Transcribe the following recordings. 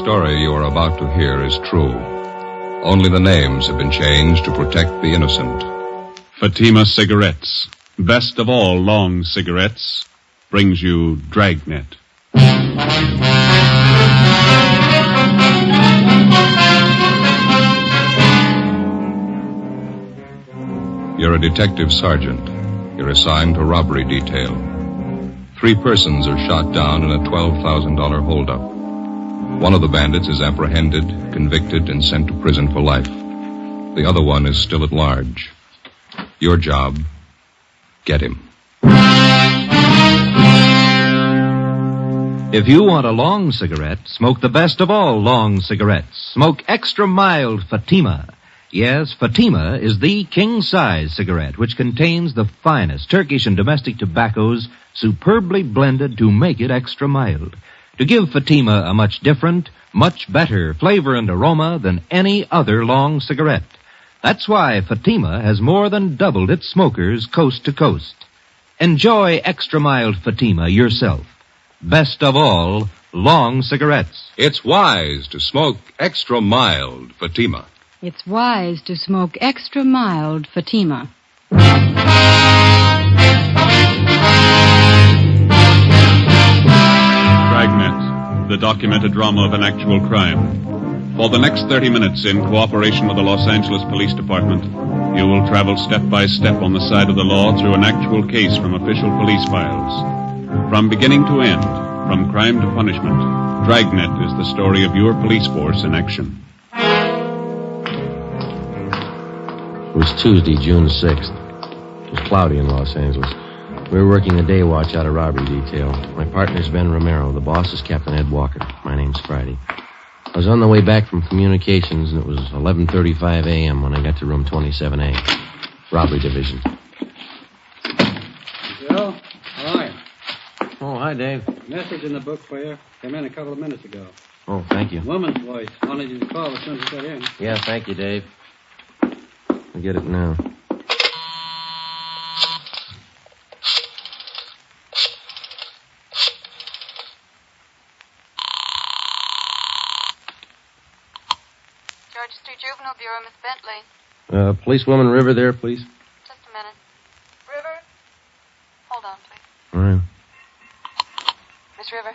story you are about to hear is true. Only the names have been changed to protect the innocent. Fatima Cigarettes, best of all long cigarettes, brings you Dragnet. You're a detective sergeant. You're assigned to robbery detail. 3 persons are shot down in a $12,000 holdup. One of the bandits is apprehended, convicted, and sent to prison for life. The other one is still at large. Your job, get him. If you want a long cigarette, smoke the best of all long cigarettes. Smoke extra mild Fatima. Yes, Fatima is the king-size cigarette, which contains the finest Turkish and domestic tobaccos superbly blended to make it extra mild, to give Fatima a much different, much better flavor and aroma than any other long cigarette. That's why Fatima has more than doubled its smokers coast to coast. Enjoy extra mild Fatima yourself. Best of all, long cigarettes. It's wise to smoke extra mild Fatima. It's wise to smoke extra mild Fatima. Dragnet, the documented drama of an actual crime. For the next 30 minutes, in cooperation with the Los Angeles Police Department, you will travel step by step on the side of the law through an actual case from official police files. From beginning to end, from crime to punishment, Dragnet is the story of your police force in action. It was Tuesday, June 6th. It was cloudy in Los Angeles. We were working the day watch out of robbery detail. My partner's Ben Romero. The boss is Captain Ed Walker. My name's Friday. I was on the way back from communications, and it was 11:35 a.m. when I got to room 27A, robbery division. Joe, hi. Oh, hi, Dave. Message in the book for you. Came in a couple of minutes ago. Oh, thank you. Woman's voice. Wanted you to call as soon as you got in. Yeah, thank you, Dave. I'll get it now. George Street Juvenile Bureau, Miss Bentley. Policewoman River there, please. Just a minute. River? Hold on, please. All right. Miss River?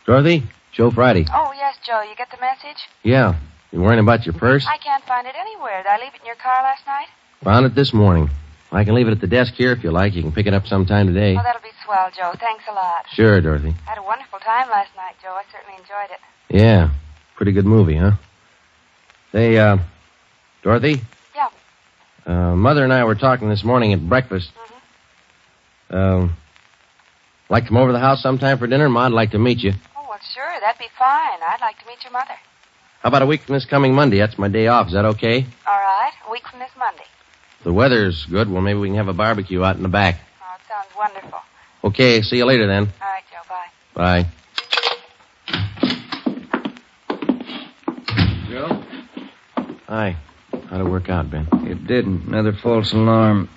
Dorothy? Joe Friday. Oh, yes, Joe. You get the message? Yeah. You worrying about your purse? I can't find it anywhere. Did I leave it in your car last night? Found it this morning. I can leave it at the desk here if you like. You can pick it up sometime today. Oh, that'll be swell, Joe. Thanks a lot. Sure, Dorothy. I had a wonderful time last night, Joe. I certainly enjoyed it. Yeah. Pretty good movie, huh? Say, Dorothy? Yeah. Mother and I were talking this morning at breakfast. Like to come over to the house sometime for dinner? Ma'd like to meet you. Oh, well, sure. That'd be fine. I'd like to meet your mother. How about a week from this coming Monday? That's my day off. Is that okay? All right. A week from this Monday. If the weather's good, well, maybe we can have a barbecue out in the back. Oh, it sounds wonderful. Okay, see you later then. All right, Joe. Bye. Bye. Joe? Hi. How'd it work out, Ben? It didn't. Another false alarm.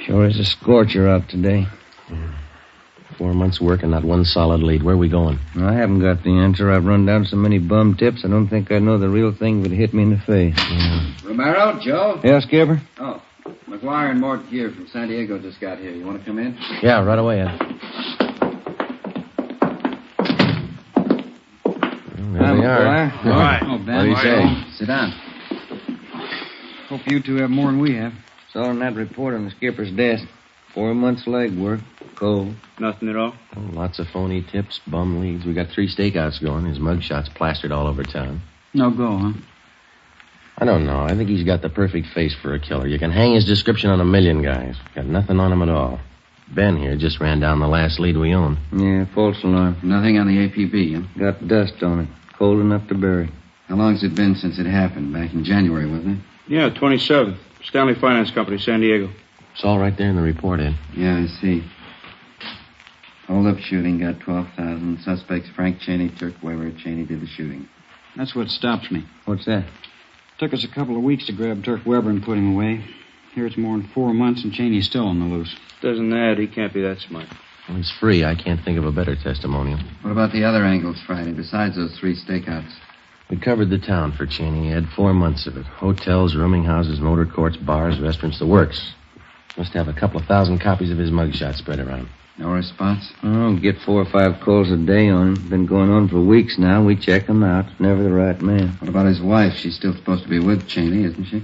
Sure is a scorcher out today. 4 months' work and not one solid lead. Where are we going? I haven't got the answer. I've run down so many bum tips, I don't think I know the real thing if it hit me in the face. Yeah. Romero, Joe? Yeah, Skipper? Oh, McGuire and Mort Gear from San Diego just got here. You want to come in? Yeah, right away, Ed. There they are. All right. Oh, Ben. What do you say? Sit down. Hope you two have more than we have. Saw on that report on the skipper's desk. 4 months legwork. Cold. Nothing at all? Oh, lots of phony tips, bum leads. We got 3 stakeouts going. His mugshot's plastered all over town. No go, huh? I don't know. I think he's got the perfect face for a killer. You can hang his description on a million guys. Got nothing on him at all. Ben here just ran down the last lead we own. Yeah, false alarm. Nothing on the APB, huh? Got dust on it. Cold enough to bury. How long's it been since it happened? Back in January, wasn't it? Yeah, 27th. Stanley Finance Company, San Diego. It's all right there in the report, Ed. Yeah, I see. Hold-up shooting got 12,000. Suspects Frank Cheney, Turk Weber. Cheney did the shooting. That's what stops me. What's that? Took us a couple of weeks to grab Turk Weber and put him away. Here it's more than 4 months and Cheney's still on the loose. Doesn't add. He can't be that smart. Well, he's free. I can't think of a better testimonial. What about the other angles Friday, besides those 3 stakeouts? We covered the town for Cheney. He had 4 months of it. Hotels, rooming houses, motor courts, bars, restaurants, the works. Must have a couple of thousand copies of his mugshot spread around. No response? Oh, get 4 or 5 calls a day on him. Been going on for weeks now. We check him out. Never the right man. What about his wife? She's still supposed to be with Cheney, isn't she?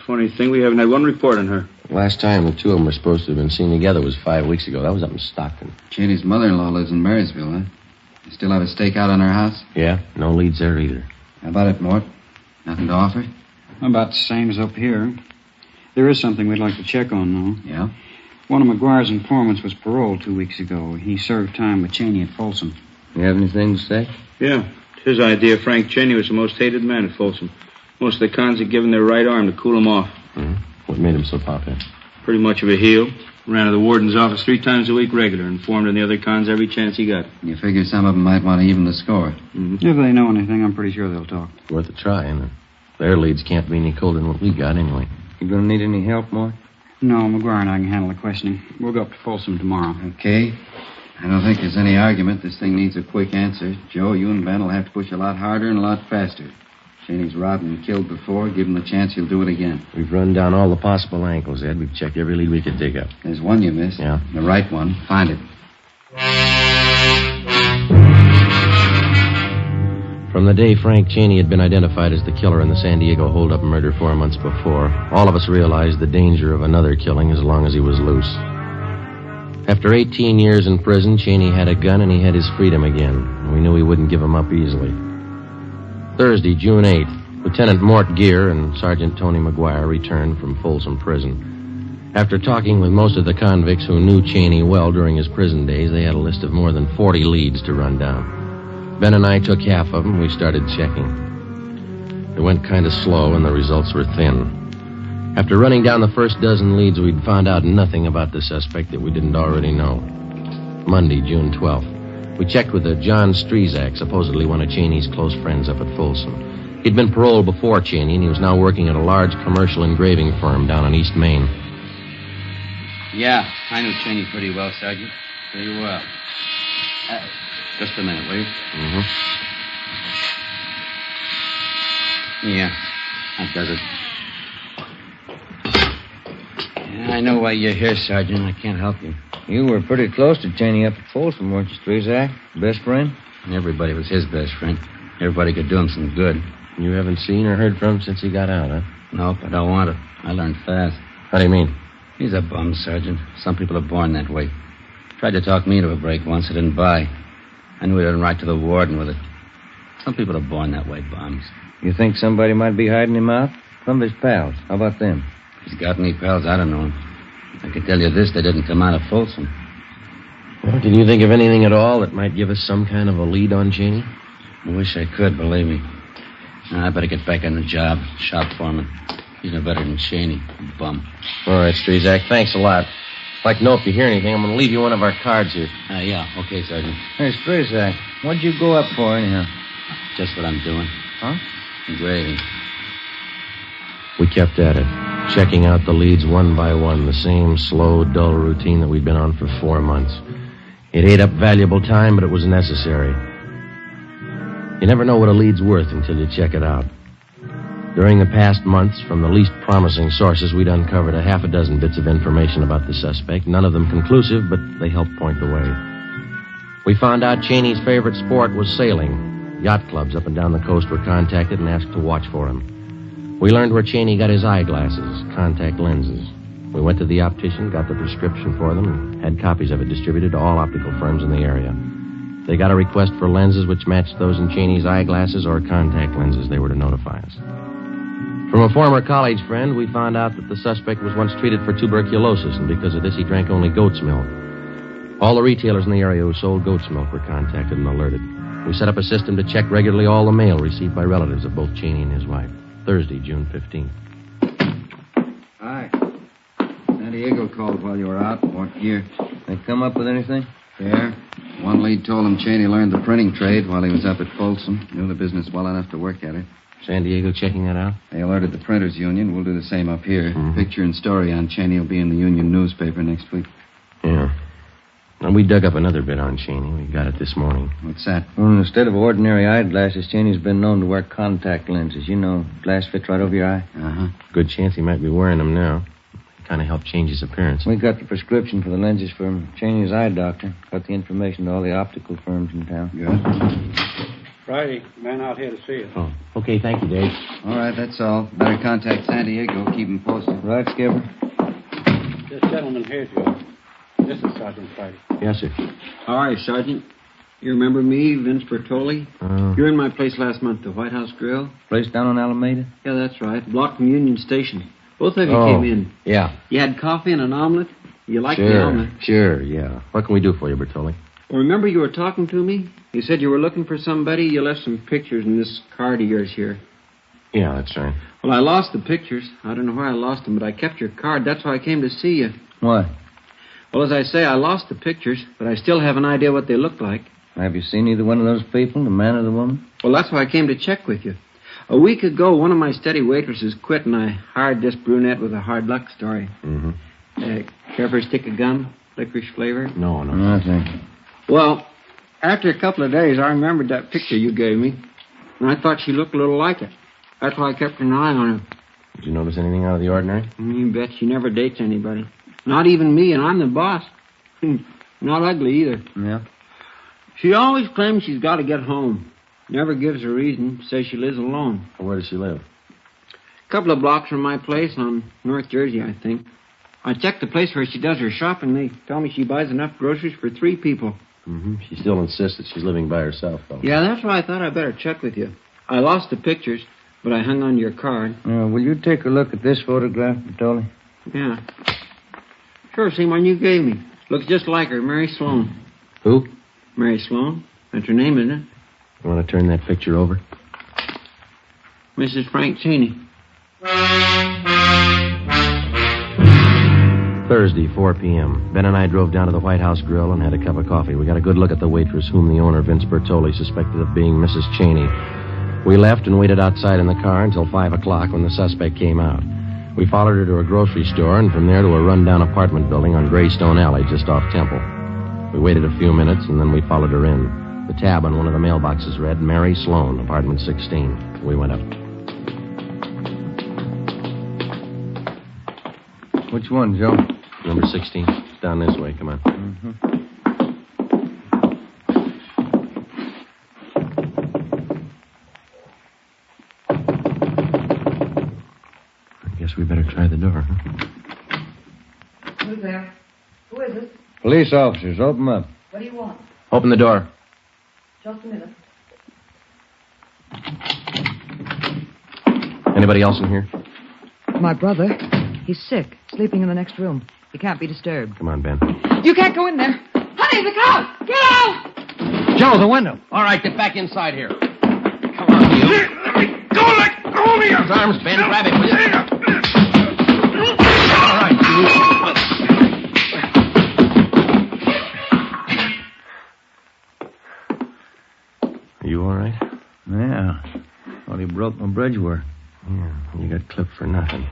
Funny thing, we haven't had one report on her. Last time the two of them were supposed to have been seen together was 5 weeks ago. That was up in Stockton. Cheney's mother-in-law lives in Marysville, huh? You still have a stakeout on her house? Yeah, no leads there either. How about it, Mort? Nothing to offer? About the same as up here. There is something we'd like to check on, though. Yeah? One of McGuire's informants was paroled 2 weeks ago. He served time with Cheney at Folsom. You have anything to say? Yeah. It's his idea Frank Cheney was the most hated man at Folsom. Most of the cons had given their right arm to cool him off. Mm-hmm. What made him so popular? Pretty much of a heel. Ran to the warden's office 3 times a week regular, informed on the other cons every chance he got. You figure some of them might want to even the score. Mm-hmm. If they know anything, I'm pretty sure they'll talk. Worth a try, isn't it? Their leads can't be any colder than what we got anyway. You gonna need any help, Mort? No, McGuire and I can handle the questioning. We'll go up to Folsom tomorrow. Okay. I don't think there's any argument. This thing needs a quick answer. Joe, you and Ben will have to push a lot harder and a lot faster. Cheney's robbed and killed before. Give him the chance, he'll do it again. We've run down all the possible angles, Ed. We've checked every lead we could dig up. There's one you missed. Yeah? The right one. Find it. From the day Frank Cheney had been identified as the killer in the San Diego hold-up murder 4 months before, all of us realized the danger of another killing as long as he was loose. After 18 years in prison, Cheney had a gun and he had his freedom again. And we knew he wouldn't give him up easily. Thursday, June 8th, Lieutenant Mort Gear and Sergeant Tony McGuire returned from Folsom Prison. After talking with most of the convicts who knew Cheney well during his prison days, they had a list of more than 40 leads to run down. Ben and I took half of them. We started checking. It went kind of slow, and the results were thin. After running down the first dozen leads, we'd found out nothing about the suspect that we didn't already know. Monday, June 12th. We checked with a John Strezak, supposedly one of Cheney's close friends up at Folsom. He'd been paroled before Cheney, and he was now working at a large commercial engraving firm down on East Main. Yeah, I knew Cheney pretty well, Sergeant. Pretty well. Just a minute, will you? Mm-hmm. Yeah, that does it. Yeah, I know why you're here, Sergeant. I can't help you. You were pretty close to Cheney up at Folsom, weren't you, Strezak? Best friend? Everybody was his best friend. Everybody could do him some good. You haven't seen or heard from him since he got out, huh? Nope, I don't want to. I learned fast. How do you mean? He's a bum, Sergeant. Some people are born that way. Tried to talk me into a break once. I didn't buy. I knew he'd run right to the warden with it. Some people are born that way, bums. You think somebody might be hiding him out? Some of his pals. How about them? If he's got any pals, I don't know him. I can tell you this, they didn't come out of Folsom. Well, can you think of anything at all that might give us some kind of a lead on Cheney? I wish I could, believe me. Now, I better get back on the job. Shop foreman. He's no better than Cheney. Bum. All right, Strezak, thanks a lot. I'd like to know if you hear anything. I'm going to leave you one of our cards here. Yeah, okay, Sergeant. Hey, Strezak, what'd you go up for, anyhow? Just what I'm doing. Huh? Engraving. We kept at it, checking out the leads one by one, the same slow, dull routine that we'd been on for 4 months. It ate up valuable time, but it was necessary. You never know what a lead's worth until you check it out. During the past months, from the least promising sources, we'd uncovered a half a dozen bits of information about the suspect, none of them conclusive, but they helped point the way. We found out Cheney's favorite sport was sailing. Yacht clubs up and down the coast were contacted and asked to watch for him. We learned where Cheney got his eyeglasses, contact lenses. We went to the optician, got the prescription for them, and had copies of it distributed to all optical firms in the area. They got a request for lenses which matched those in Cheney's eyeglasses or contact lenses. They were to notify us. From a former college friend, we found out that the suspect was once treated for tuberculosis, and because of this, he drank only goat's milk. All the retailers in the area who sold goat's milk were contacted and alerted. We set up a system to check regularly all the mail received by relatives of both Cheney and his wife. Thursday, June 15th. Hi. San Diego called while you were out. Mort Gear. They come up with anything? Yeah. One lead told him Cheney learned the printing trade while he was up at Folsom. Knew the business well enough to work at it. San Diego checking that out? They alerted the Printers Union. We'll do the same up here. Mm-hmm. Picture and story on Cheney will be in the Union newspaper next week. Yeah. And we dug up another bit on Cheney. We got it this morning. What's that? Well, instead of ordinary eyeglasses, Cheney's been known to wear contact lenses. You know, glass fits right over your eye. Uh-huh. Good chance he might be wearing them now. Kind of helped change his appearance. We got the prescription for the lenses from Cheney's eye doctor. Got the information to all the optical firms in town. Good. Friday, man out here to see you. Oh, okay, thank you, Dave. All right, that's all. Better contact San Diego. Keep him posted. Right, Skipper? This gentleman here, Joe. This is Sergeant Friday. Yes, sir. How are you, Sergeant? You remember me, Vince Bertoli? You were in my place last month, the White House Grill. Place down on Alameda? Yeah, that's right. Block from Union Station. Both of you came in. Yeah. You had coffee and an omelet? You liked the Sure, omelet? sure, yeah. What can we do for you, Bertoli? Well, remember you were talking to me? You said you were looking for somebody. You left some pictures in this card of yours here. Yeah, that's right. Well, I lost the pictures. I don't know where I lost them, but I kept your card. That's why I came to see you. What? Well, as I say, I lost the pictures, but I still have an idea what they look like. Have you seen either one of those people, the man or the woman? Well, that's why I came to check with you. A week ago, one of my steady waitresses quit, and I hired this brunette with a hard luck story. Mm-hmm. Care for a stick of gum? Licorice flavor? No. Nothing. Well, after a couple of days, I remembered that picture you gave me, and I thought she looked a little like it. That's why I kept an eye on her. Did you notice anything out of the ordinary? You bet she never dates anybody. Not even me, and I'm the boss. Not ugly either. Yeah? She always claims she's got to get home. Never gives a reason. Says she lives alone. Where does she live? A couple of blocks from my place on North Jersey, I think. I checked the place where she does her shopping. They tell me she buys enough groceries for 3 people. Mm-hmm. She still insists that she's living by herself, though. Yeah, that's why I thought I'd better check with you. I lost the pictures, but I hung on to your card. Will you take a look at this photograph, Bertoli? Yeah. Sure, same one you gave me. Looks just like her, Mary Sloan. Who? Mary Sloan. That's her name, isn't it? You want to turn that picture over? Mrs. Frank Cheney. Thursday, 4 p.m. Ben and I drove down to the White House Grill and had a cup of coffee. We got a good look at the waitress whom the owner, Vince Bertoli, suspected of being Mrs. Cheney. We left and waited outside in the car until 5 o'clock when the suspect came out. We followed her to a grocery store and from there to a rundown apartment building on Greystone Alley just off Temple. We waited a few minutes and then we followed her in. The tab on one of the mailboxes read, Mary Sloan, apartment 16. We went up. Which one, Joe? Number 16. It's down this way. Come on. Mm-hmm. I guess we better try the door, huh? Who's there? Who is it? Police officers, open up. What do you want? Open the door. Just a minute. Anybody else in here? My brother. He's sick, sleeping in the next room. He can't be disturbed. Come on, Ben. You can't go in there. Honey, the cow! Get out! Joe, the window. All right, get back inside here. Come on, you. Let me go! Let go of me! His arms, Ben. Grab him, will you? All right, you. Are you all right? Yeah. Thought he broke my bridge work. Yeah, you got clipped for nothing.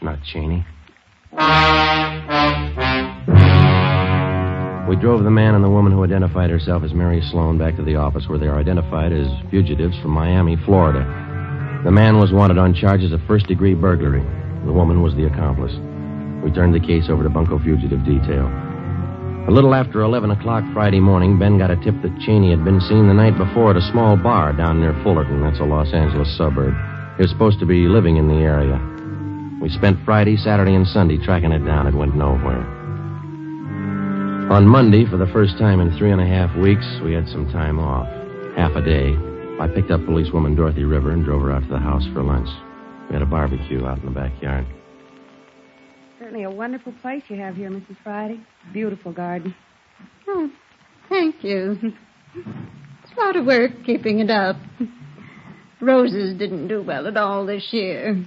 Not Cheney. We drove the man and the woman who identified herself as Mary Sloan back to the office where they are identified as fugitives from Miami, Florida. The man was wanted on charges of first-degree burglary. The woman was the accomplice. We turned the case over to Bunko Fugitive Detail. A little after 11 o'clock Friday morning, Ben got a tip that Cheney had been seen the night before at a small bar down near Fullerton. That's a Los Angeles suburb. He was supposed to be living in the area. We spent Friday, Saturday, and Sunday tracking it down. It went nowhere. On Monday, for the first time in 3.5 weeks, we had some time off. Half a day. I picked up policewoman Dorothy River and drove her out to the house for lunch. We had a barbecue out in the backyard. Certainly a wonderful place you have here, Mrs. Friday. Beautiful garden. Oh, thank you. It's a lot of work keeping it up. Roses didn't do well at all this year.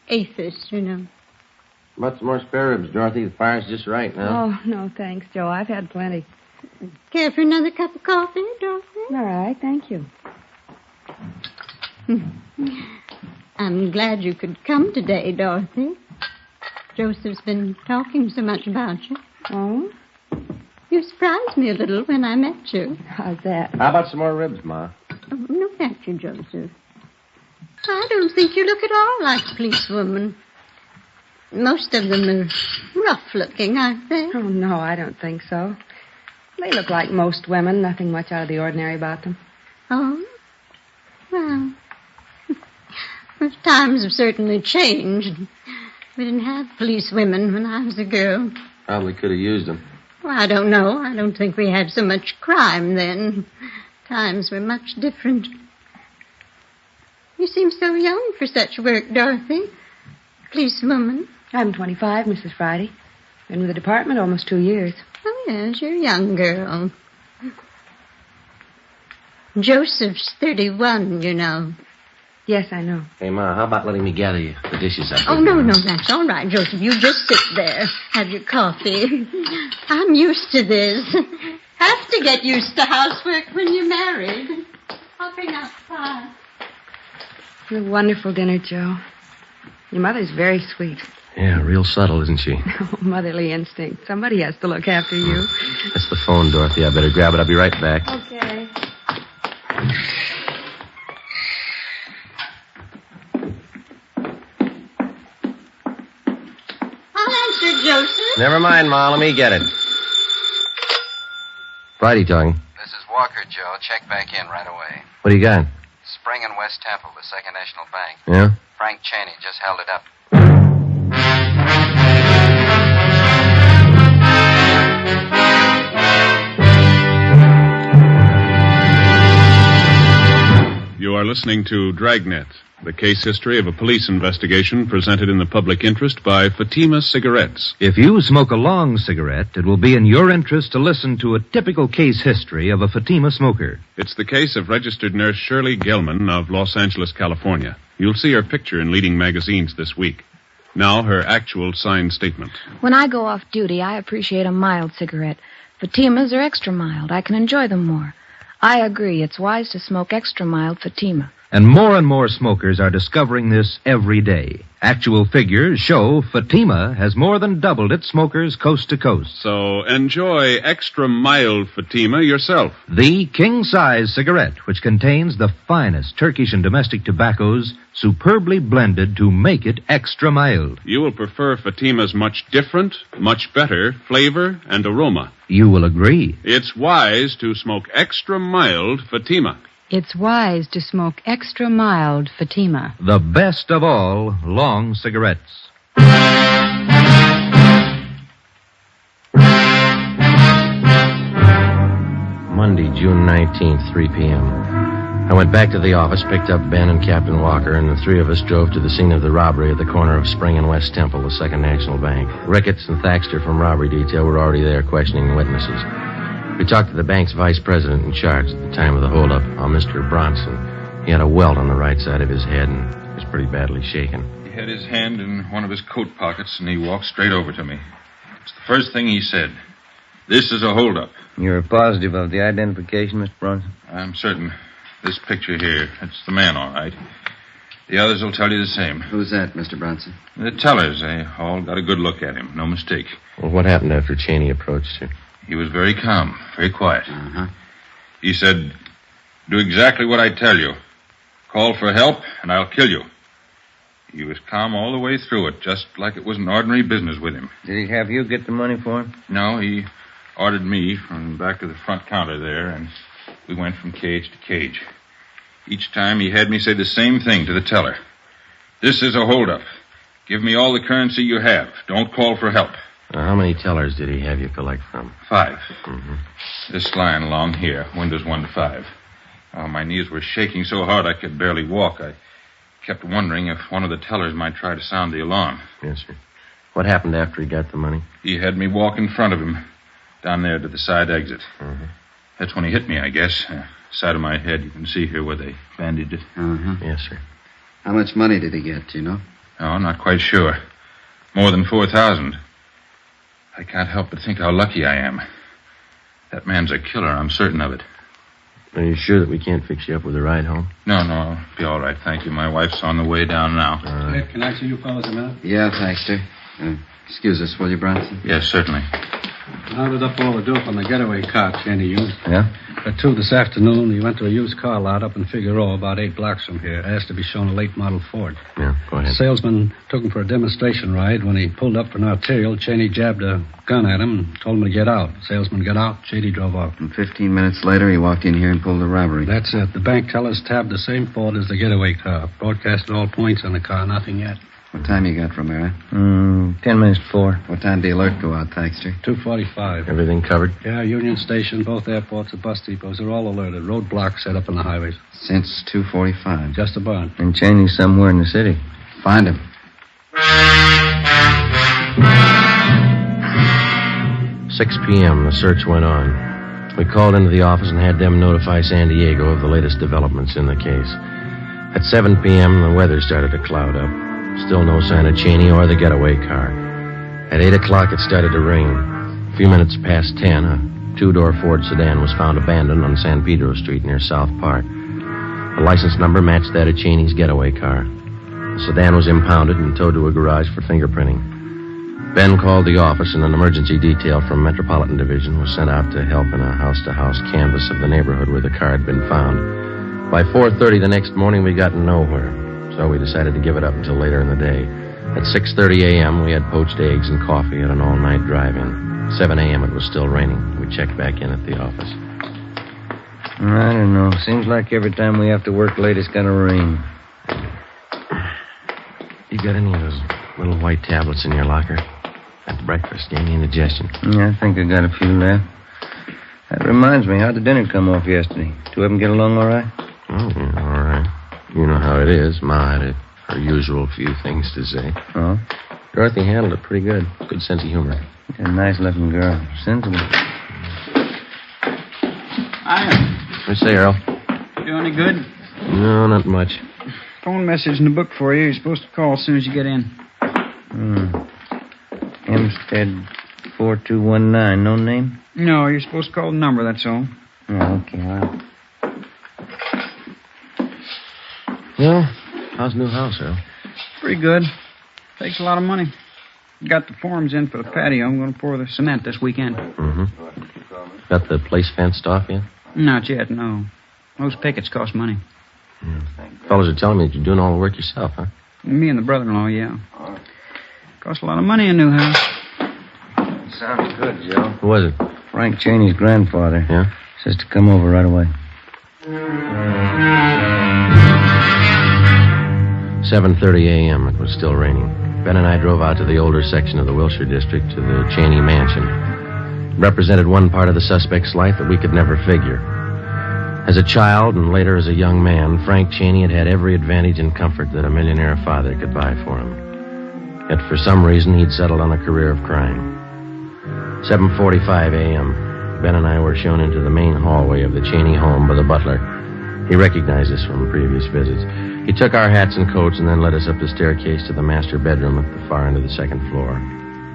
Aphis, you know. About some more spare ribs, Dorothy. The fire's just right now. Oh, no, thanks, Joe. I've had plenty. Care for another cup of coffee, Dorothy? All right, thank you. I'm glad you could come today, Dorothy. Joseph's been talking so much about you. Oh? You surprised me a little when I met you. How's that? How about some more ribs, Ma? Oh, no, thank you, Joseph. I don't think you look at all like a policewoman. Most of them are rough-looking, aren't they? Oh, no, I don't think so. They look like most women. Nothing much out of the ordinary about them. Oh? Well, times have certainly changed. We didn't have policewomen when I was a girl. Probably could have used them. Well, I don't know. I don't think we had so much crime then. Times were much different. You seem so young for such work, Dorothy. Policewoman. I'm 25, Mrs. Friday. Been with the department almost 2 years. Oh, yes, you're a young girl. Joseph's 31, you know. Yes, I know. Hey, Ma, how about letting me gather you the dishes up? Oh, no, that's all right, Joseph. You just sit there. Have your coffee. I'm used to this. Have to get used to housework when you're married. I'll bring out pie. It's a wonderful dinner, Joe. Your mother's very sweet. Yeah, real subtle, isn't she? Oh, motherly instinct. Somebody has to look after you. That's the phone, Dorothy. I better grab it. I'll be right back. Okay. I'll answer, Joseph. Never mind, Ma. Let me get it. Friday talking. This is Walker, Joe. Check back in right away. What do you got? Spring and West Temple, the Second National Bank. Yeah? Frank Cheney just held it up. You are listening to Dragnet, the case history of a police investigation presented in the public interest by Fatima Cigarettes. If you smoke a long cigarette, it will be in your interest to listen to a typical case history of a Fatima smoker. It's the case of registered nurse Shirley Gelman of Los Angeles, California. You'll see her picture in leading magazines this week. Now, her actual signed statement. When I go off duty, I appreciate a mild cigarette. Fatimas are extra mild. I can enjoy them more. I agree. It's wise to smoke extra mild Fatima. And more smokers are discovering this every day. Actual figures show Fatima has more than doubled its smokers coast to coast. So enjoy extra mild Fatima yourself. The king-size cigarette, which contains the finest Turkish and domestic tobaccos superbly blended to make it extra mild. You will prefer Fatima's much different, much better flavor and aroma. You will agree. It's wise to smoke extra mild Fatima. It's wise to smoke extra mild Fatima. The best of all long cigarettes. Monday, June 19th, 3 p.m. I went back to the office, picked up Ben and Captain Walker, and the three of us drove to the scene of the robbery at the corner of Spring and West Temple, the Second National Bank. Ricketts and Thaxter from robbery detail were already there questioning witnesses. We talked to the bank's vice president in charge at the time of the holdup, a Mr. Bronson. He had a welt on the right side of his head and was pretty badly shaken. He had his hand in one of his coat pockets, and he walked straight over to me. It's the first thing he said. This is a holdup. You're positive of the identification, Mr. Bronson? I'm certain. This picture here, it's the man, all right. The others will tell you the same. Who's that, Mr. Bronson? The tellers, they all got a good look at him. No mistake. Well, what happened after Cheney approached you? He was very calm, very quiet. Uh-huh. He said, do exactly what I tell you. Call for help, and I'll kill you. He was calm all the way through it, just like it was an ordinary business with him. Did he have you get the money for him? No, he ordered me from back to the front counter there, and we went from cage to cage. Each time he had me say the same thing to the teller. This is a holdup. Give me all the currency you have. Don't call for help. How many tellers did he have you collect from? 5. Mm-hmm. This line along here, windows 1 to 5. Oh, my knees were shaking so hard I could barely walk. I kept wondering if one of the tellers might try to sound the alarm. Yes, sir. What happened after he got the money? He had me walk in front of him, down there to the side exit. Mm-hmm. That's when he hit me, I guess. Side of my head, you can see here where they bandaged it. Uh-huh. Yes, sir. How much money did he get, do you know? Oh, I'm not quite sure. More than 4,000. I can't help but think how lucky I am. That man's a killer, I'm certain of it. Are you sure that we can't fix you up with a ride home? No, I'll be all right, thank you. My wife's on the way down now. Can I see you fellas a minute? Yeah, Thaxter. Excuse us, will you, Bronson? Yes, certainly. Rounded up all the dope on the getaway car Cheney used. Yeah? At 2 this afternoon, he went to a used car lot up in Figueroa, about 8 blocks from here. Asked to be shown a late model Ford. Yeah, go ahead. Salesman took him for a demonstration ride. When he pulled up for an arterial, Cheney jabbed a gun at him and told him to get out. Salesman got out. Cheney drove off. And 15 minutes later, he walked in here and pulled the robbery. That's it. The bank tellers tabbed the same Ford as the getaway car. Broadcasted all points on the car. Nothing yet. What time you got, Romero? 10 minutes to 4. What time did the alert go out, Thaxter? 2:45. Everything covered? Yeah, Union Station, both airports, the bus depots are all alerted. Roadblocks set up on the highways. Since 2:45. Just about. And Cheney's somewhere in the city. Find him. 6 p.m., the search went on. We called into the office and had them notify San Diego of the latest developments in the case. At 7 p.m., the weather started to cloud up. Still no sign of Cheney or the getaway car. At 8 o'clock, it started to rain. A few minutes past 10, a 2-door Ford sedan was found abandoned on San Pedro Street near South Park. The license number matched that of Cheney's getaway car. The sedan was impounded and towed to a garage for fingerprinting. Ben called the office, and an emergency detail from Metropolitan Division was sent out to help in a house-to-house canvass of the neighborhood where the car had been found. By 4:30 the next morning, we got nowhere, so we decided to give it up until later in the day. At 6:30 a.m., we had poached eggs and coffee at an all-night drive-in. 7 a.m., it was still raining. We checked back in at the office. I don't know. Seems like every time we have to work late, it's gonna rain. You got any of those little white tablets in your locker? At breakfast, gave me indigestion. Yeah, I think I got a few left. That reminds me, how'd the dinner come off yesterday? Two of them get along all right? Oh, yeah, all right. You know how it is. Ma had her usual few things to say. Oh? Dorothy handled it pretty good. Good sense of humor. She's a nice-looking girl. Sensible. Hiya. What'd you say, Earl? Do any good? No, not much. Phone message in the book for you. You're supposed to call as soon as you get in. Hempstead 4219. No name? No, you're supposed to call the number, that's all. Oh, okay, all right. Well, how's the new house, Earl? Pretty good. Takes a lot of money. Got the forms in for the patio. I'm going to pour the cement this weekend. Mm-hmm. Got the place fenced off yet? Not yet, no. Those pickets cost money. Fellas are telling me that you're doing all the work yourself, huh? Me and the brother-in-law, yeah. Cost a lot of money, a new house. Sounds good, Joe. Who was it? Frank Cheney's grandfather. Yeah? Says to come over right away. 7:30 a.m. It was still raining. Ben and I drove out to the older section of the Wilshire district to the Cheney mansion. It represented one part of the suspect's life that we could never figure. As a child and later as a young man, Frank Cheney had had every advantage and comfort that a millionaire father could buy for him. Yet for some reason, he'd settled on a career of crime. 7:45 a.m. Ben and I were shown into the main hallway of the Cheney home by the butler. He recognized us from previous visits. He took our hats and coats and then led us up the staircase to the master bedroom at the far end of the second floor.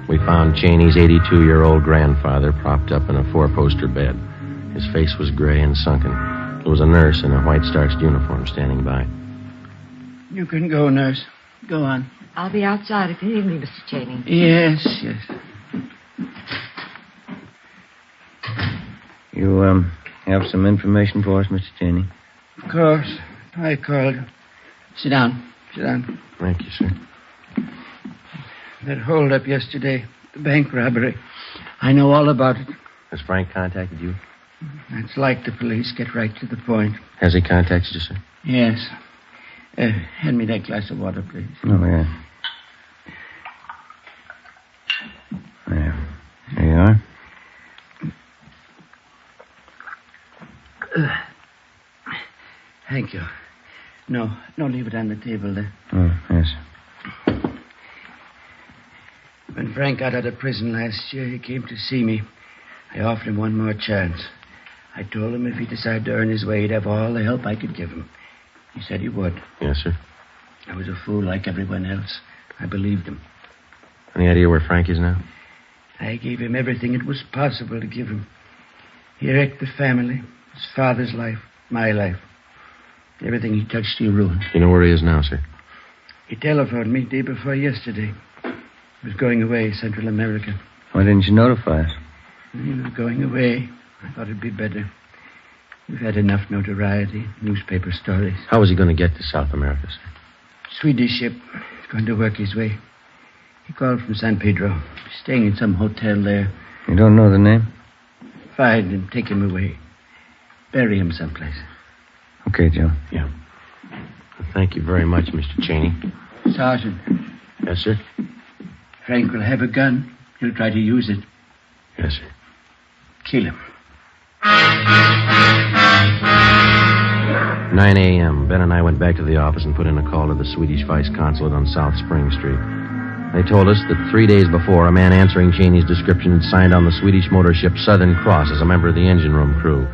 We found Cheney's 82-year-old grandfather propped up in a 4-poster bed. His face was gray and sunken. There was a nurse in a white starched uniform standing by. You can go, nurse. Go on. I'll be outside if you need me, Mr. Cheney. Yes. You, have some information for us, Mr. Cheney? Of course. I called. Sit down. Thank you, sir. That hold-up yesterday, the bank robbery. I know all about it. Has Frank contacted you? It's like the police. Get right to the point. Has he contacted you, sir? Yes. Hand me that glass of water, please. Oh, yeah. There you are. Thank you. No, leave it on the table there. Oh, yes. When Frank got out of prison last year, he came to see me. I offered him one more chance. I told him if he decided to earn his way, he'd have all the help I could give him. He said he would. Yes, sir. I was a fool like everyone else. I believed him. Any idea where Frank is now? I gave him everything it was possible to give him. He wrecked the family, his father's life, my life. Everything he touched, he ruined. You know where he is now, sir? He telephoned me day before yesterday. He was going away, Central America. Why didn't you notify us? He was going away. I thought it'd be better. We've had enough notoriety, newspaper stories. How was he going to get to South America, sir? Swedish ship. He's going to work his way. He called from San Pedro. He's staying in some hotel there. You don't know the name? Find him, take him away. Bury him someplace. Okay, Joe. Yeah. Well, thank you very much, Mr. Cheney. Sergeant. Yes, sir? Frank will have a gun. He'll try to use it. Yes, sir. Kill him. 9 a.m. Ben and I went back to the office and put in a call to the Swedish Vice Consulate on South Spring Street. They told us that 3 days before, a man answering Cheney's description had signed on the Swedish motor ship Southern Cross as a member of the engine room crew.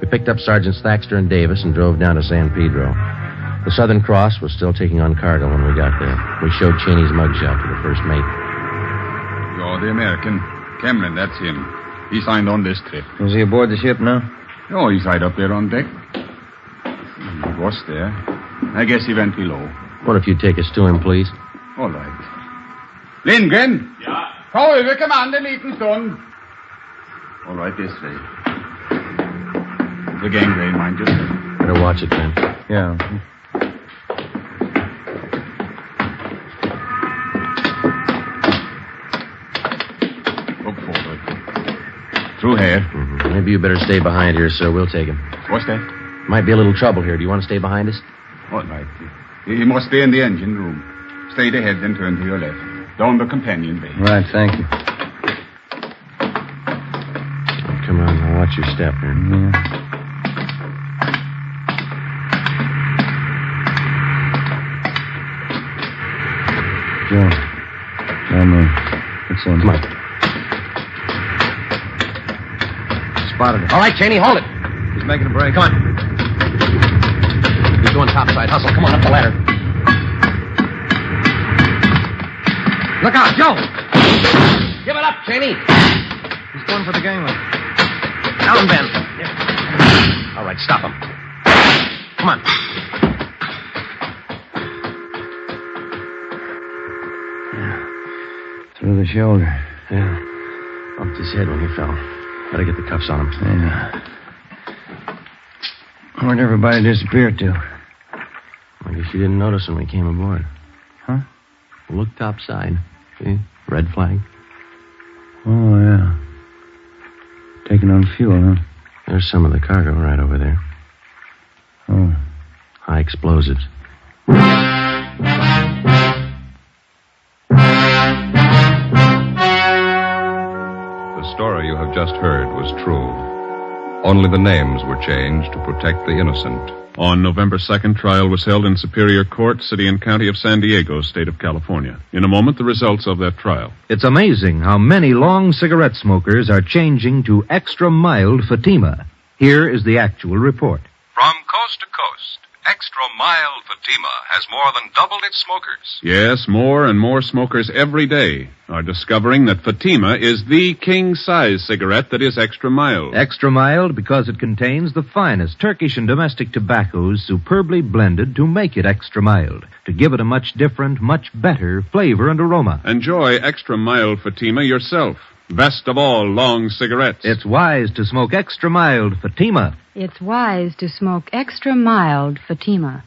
We picked up Sergeants Thaxter and Davis and drove down to San Pedro. The Southern Cross was still taking on cargo when we got there. We showed Cheney's mugshot to the first mate. You're the American. Cameron, that's him. He signed on this trip. Is he aboard the ship now? Oh, he's right up there on deck. He was there. I guess he went below. What if you take us to him, please? All right. Lindgren! Ja? Ta över kommando en liten stund. All right, this way. The gangway, mind you. Better watch it, Ben. Yeah. Look forward. Through here. Mm-hmm. Maybe you better stay behind here, sir. We'll take him. What's that? Might be a little trouble here. Do you want to stay behind us? All right. He must stay in the engine room. Stay ahead, then turn to your left. Down the companion bay. Right, thank you. Come on, now watch your step here. Yeah. Joe. Down there. It's in. Come on. Spotted it. All right, Cheney, hold it. He's making a break. Come on. He's going topside. Hustle. Come on up the ladder. Look out, Joe! Give it up, Cheney. He's going for the gangway. Down, Ben. All right, stop him. Come on. Yeah. Through the shoulder. Yeah. Bumped his head when he fell. Better get the cuffs on him. Yeah. Where'd everybody disappear to? I guess you didn't notice when we came aboard. Huh? Look topside. See? Red flag. Oh, yeah. Taking on fuel, huh? There's some of the cargo right over there. Oh. High explosives. The story you have just heard was true. Only the names were changed to protect the innocent. On November 2nd, trial was held in Superior Court, City and County of San Diego, State of California. In a moment, the results of that trial. It's amazing how many long cigarette smokers are changing to extra mild Fatima. Here is the actual report. From coast to coast, extra mild Fatima has more than doubled its smokers. Yes, more and more smokers every day are discovering that Fatima is the king-size cigarette that is extra mild. Extra mild because it contains the finest Turkish and domestic tobaccos superbly blended to make it extra mild, to give it a much different, much better flavor and aroma. Enjoy extra mild Fatima yourself. Best of all long cigarettes. It's wise to smoke extra mild Fatima. It's wise to smoke extra mild Fatima.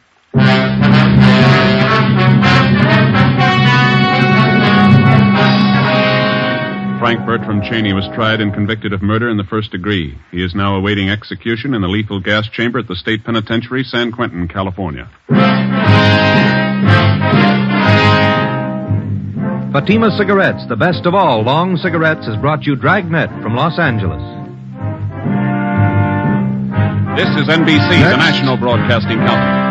Frank Bertram Cheney was tried and convicted of murder in the first degree. He is now awaiting execution in the lethal gas chamber at the State Penitentiary, San Quentin, California. Fatima Cigarettes, the best of all long cigarettes, has brought you Dragnet from Los Angeles. This is NBC, the national broadcasting company.